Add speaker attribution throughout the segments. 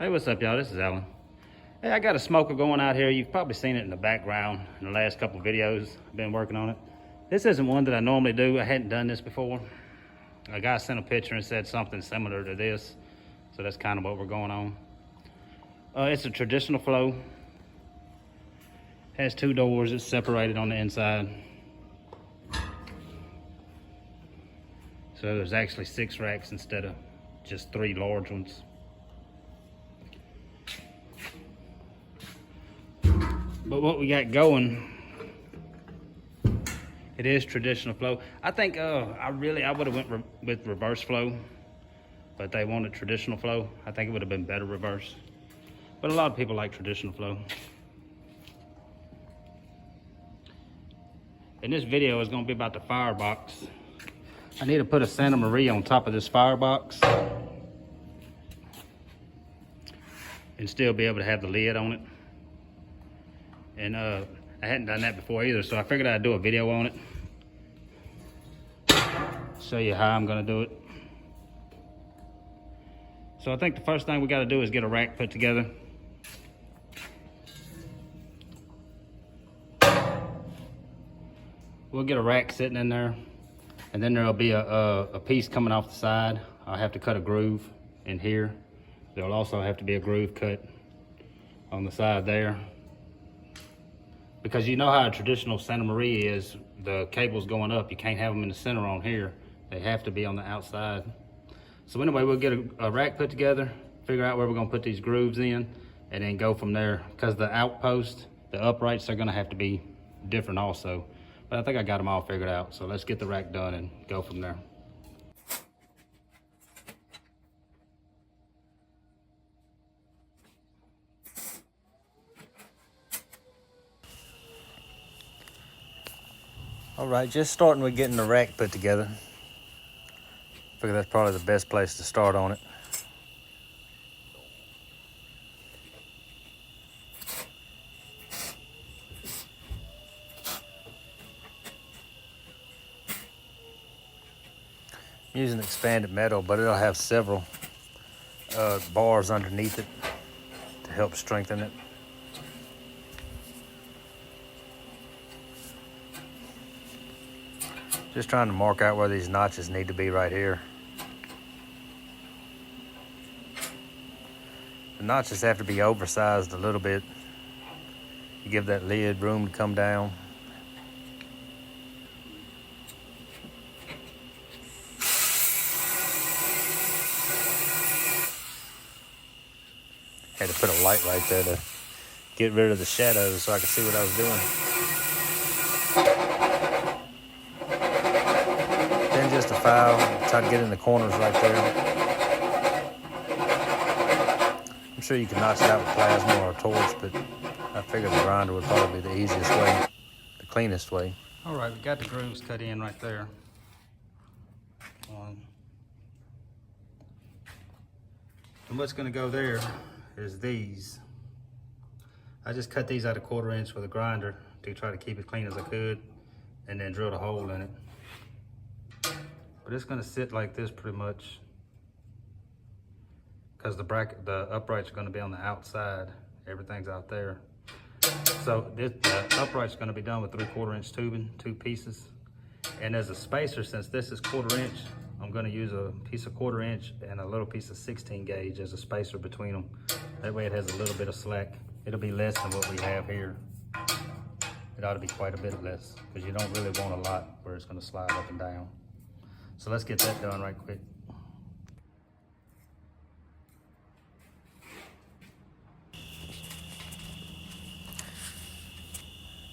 Speaker 1: Hey, what's up, y'all? This is Alan. Hey, I got a smoker going out here. You've probably seen it in the background in the last couple of videos. I've been working on it. This isn't one that I normally do. I hadn't done this before. A guy sent a picture and said something similar to this. So that's kind of what we're going on. It's a traditional flow. Has two doors. It's separated on the inside. So there's actually 6 racks instead of just 3 large ones. But what we got going, it is traditional flow. I think I would have went with reverse flow, but they wanted traditional flow. I think it would have been better reverse. But a lot of people like traditional flow. And this video is gonna be about the firebox. I need to put a Santa Maria on top of this firebox and still be able to have the lid on it. And I hadn't done that before either, so I figured I'd do a video on it. Show you how I'm gonna do it. So I think the first thing we gotta do is get a rack put together. We'll get a rack sitting in there, and then there'll be a piece coming off the side. I'll have to cut a groove in here. There'll also have to be a groove cut on the side there. Because you know how a traditional Santa Maria is, the cables going up, you can't have them in the center on here. They have to be on the outside. So anyway, we'll get a rack put together, figure out where we're gonna put these grooves in, and then go from there. Because the outpost, the uprights are gonna have to be different also. But I think I got them all figured out. So let's get the rack done and go from there. All right, just starting with getting the rack put together. Figure that's probably the best place to start on it. I'm using expanded metal, but it'll have several bars underneath it to help strengthen it. Just trying to mark out where these notches need to be right here. The notches have to be oversized a little bit to give that lid room to come down. Had to put a light right there to get rid of the shadows so I could see what I was doing. Then just a file, try to get in the corners right there. I'm sure you can notch it out with plasma or a torch, but I figured the grinder would probably be the easiest way, the cleanest way. All right, we got the grooves cut in right there. And what's gonna go there is these. I just cut these out a 1/4 inch with a grinder to try to keep it clean as I could, and then drilled a hole in it. But it's gonna sit like this pretty much, because the upright's gonna be on the outside. Everything's out there. So the upright's gonna be done with 3/4 inch tubing, 2 pieces. And as a spacer, since this is 1/4 inch, I'm gonna use a piece of 1/4 inch and a little piece of 16 gauge as a spacer between them. That way it has a little bit of slack. It'll be less than what we have here. It ought to be quite a bit less, because you don't really want a lot where it's gonna slide up and down. So let's get that done right quick.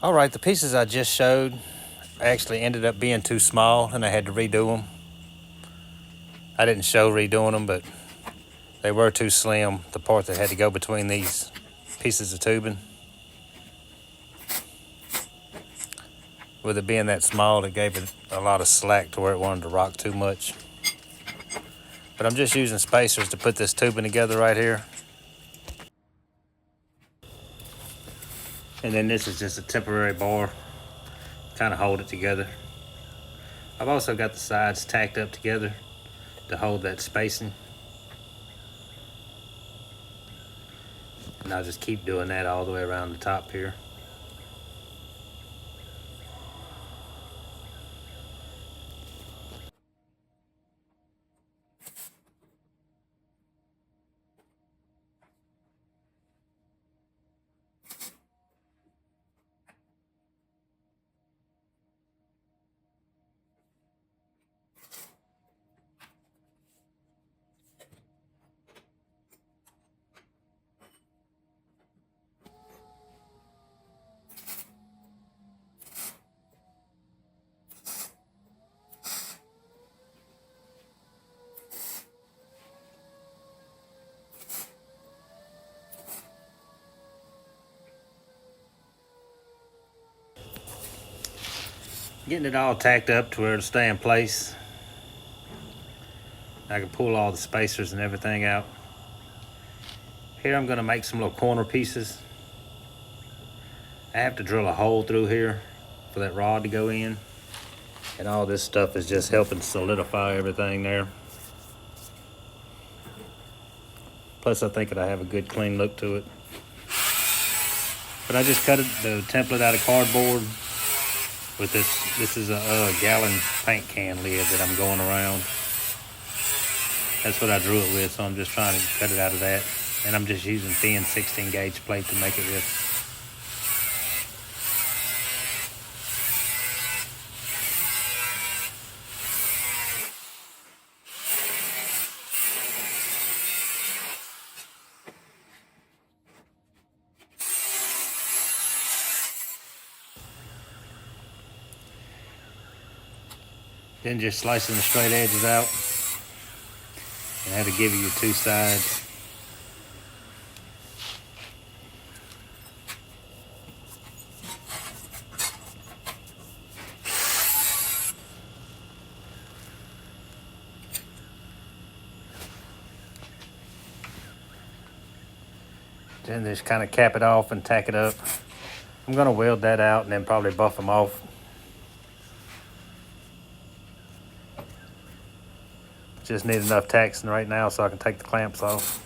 Speaker 1: All right, the pieces I just showed actually ended up being too small and I had to redo them. I didn't show redoing them, but they were too slim, the part that had to go between these pieces of tubing. With it being that small, it gave it a lot of slack to where it wanted to rock too much. But I'm just using spacers to put this tubing together right here. And then this is just a temporary bar, kind of hold it together. I've also got the sides tacked up together to hold that spacing. And I'll just keep doing that all the way around the top here. Getting it all tacked up to where it'll stay in place. I can pull all the spacers and everything out. Here I'm gonna make some little corner pieces. I have to drill a hole through here for that rod to go in. And all this stuff is just helping solidify everything there. Plus I think it'll have a good clean look to it. But I just cut the template out of cardboard with this. This is a gallon paint can lid that I'm going around. That's what I drew it with, so I'm just trying to cut it out of that. And I'm just using thin 16 gauge plate to make it with. Then just slicing the straight edges out. And I had to give you your two sides. Then just kind of cap it off and tack it up. I'm gonna weld that out and then probably buff them off. Just need enough tacks right now so I can take the clamps off.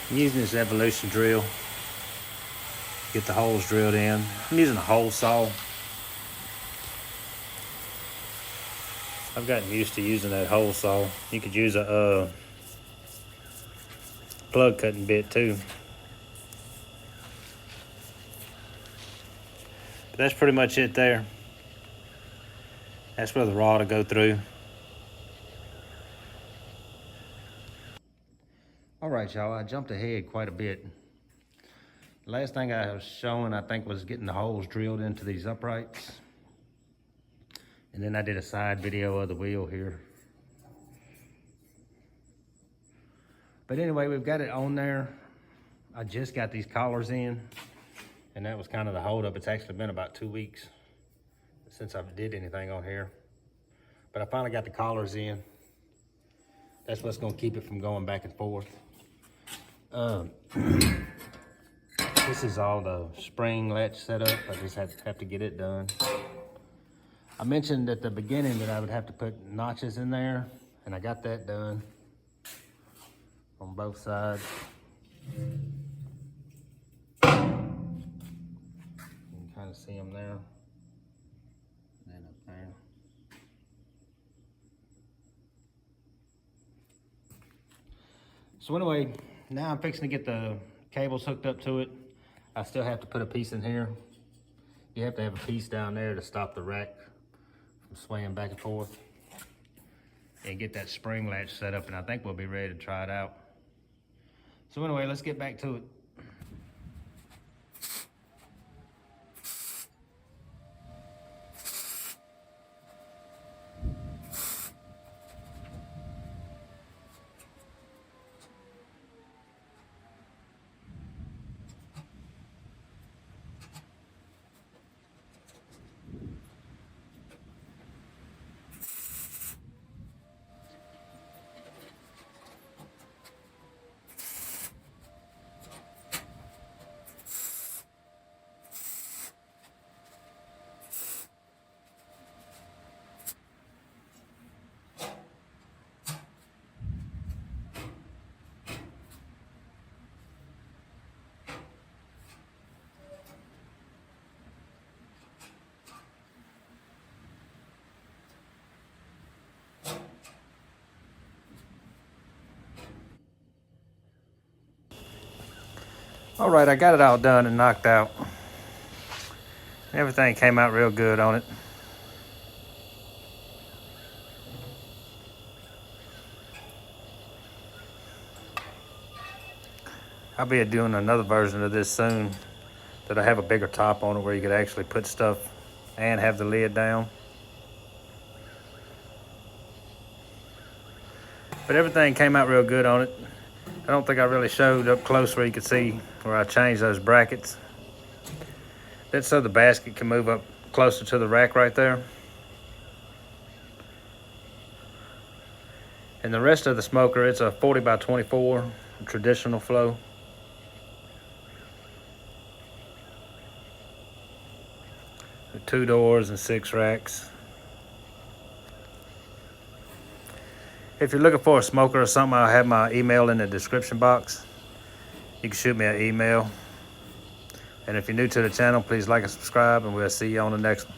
Speaker 1: I'm using this Evolution drill. Get the holes drilled in. I'm using a hole saw. I've gotten used to using that hole saw. You could use a plug cutting bit too. But that's pretty much it there. That's where the rod will go through. All right, y'all, I jumped ahead quite a bit. The last thing I was showing, I think, was getting the holes drilled into these uprights. And then I did a side video of the wheel here. But anyway, we've got it on there. I just got these collars in, and that was kind of the holdup. It's actually been about 2 weeks since I did anything on here. But I finally got the collars in. That's what's gonna keep it from going back and forth. This is all the spring latch set up. I just have to get it done. I mentioned at the beginning that I would have to put notches in there, and I got that done on both sides. You can kind of see them there and up there. So anyway, now I'm fixing to get the cables hooked up to it. I still have to put a piece in here. You have to have a piece down there to stop the rack from swaying back and forth. And get that spring latch set up, and I think we'll be ready to try it out. So anyway, let's get back to it. All right, I got it all done and knocked out. Everything came out real good on it. I'll be doing another version of this soon that'll have a bigger top on it where you could actually put stuff and have the lid down. But everything came out real good on it. I don't think I really showed up close where you could see where I changed those brackets. That's so the basket can move up closer to the rack right there. And the rest of the smoker, it's a 40 by 24 traditional flow. With 2 doors and 6 racks. If you're looking for a smoker or something, I'll have my email in the description box. You can shoot me an email. And if you're new to the channel, please like and subscribe, and we'll see you on the next one.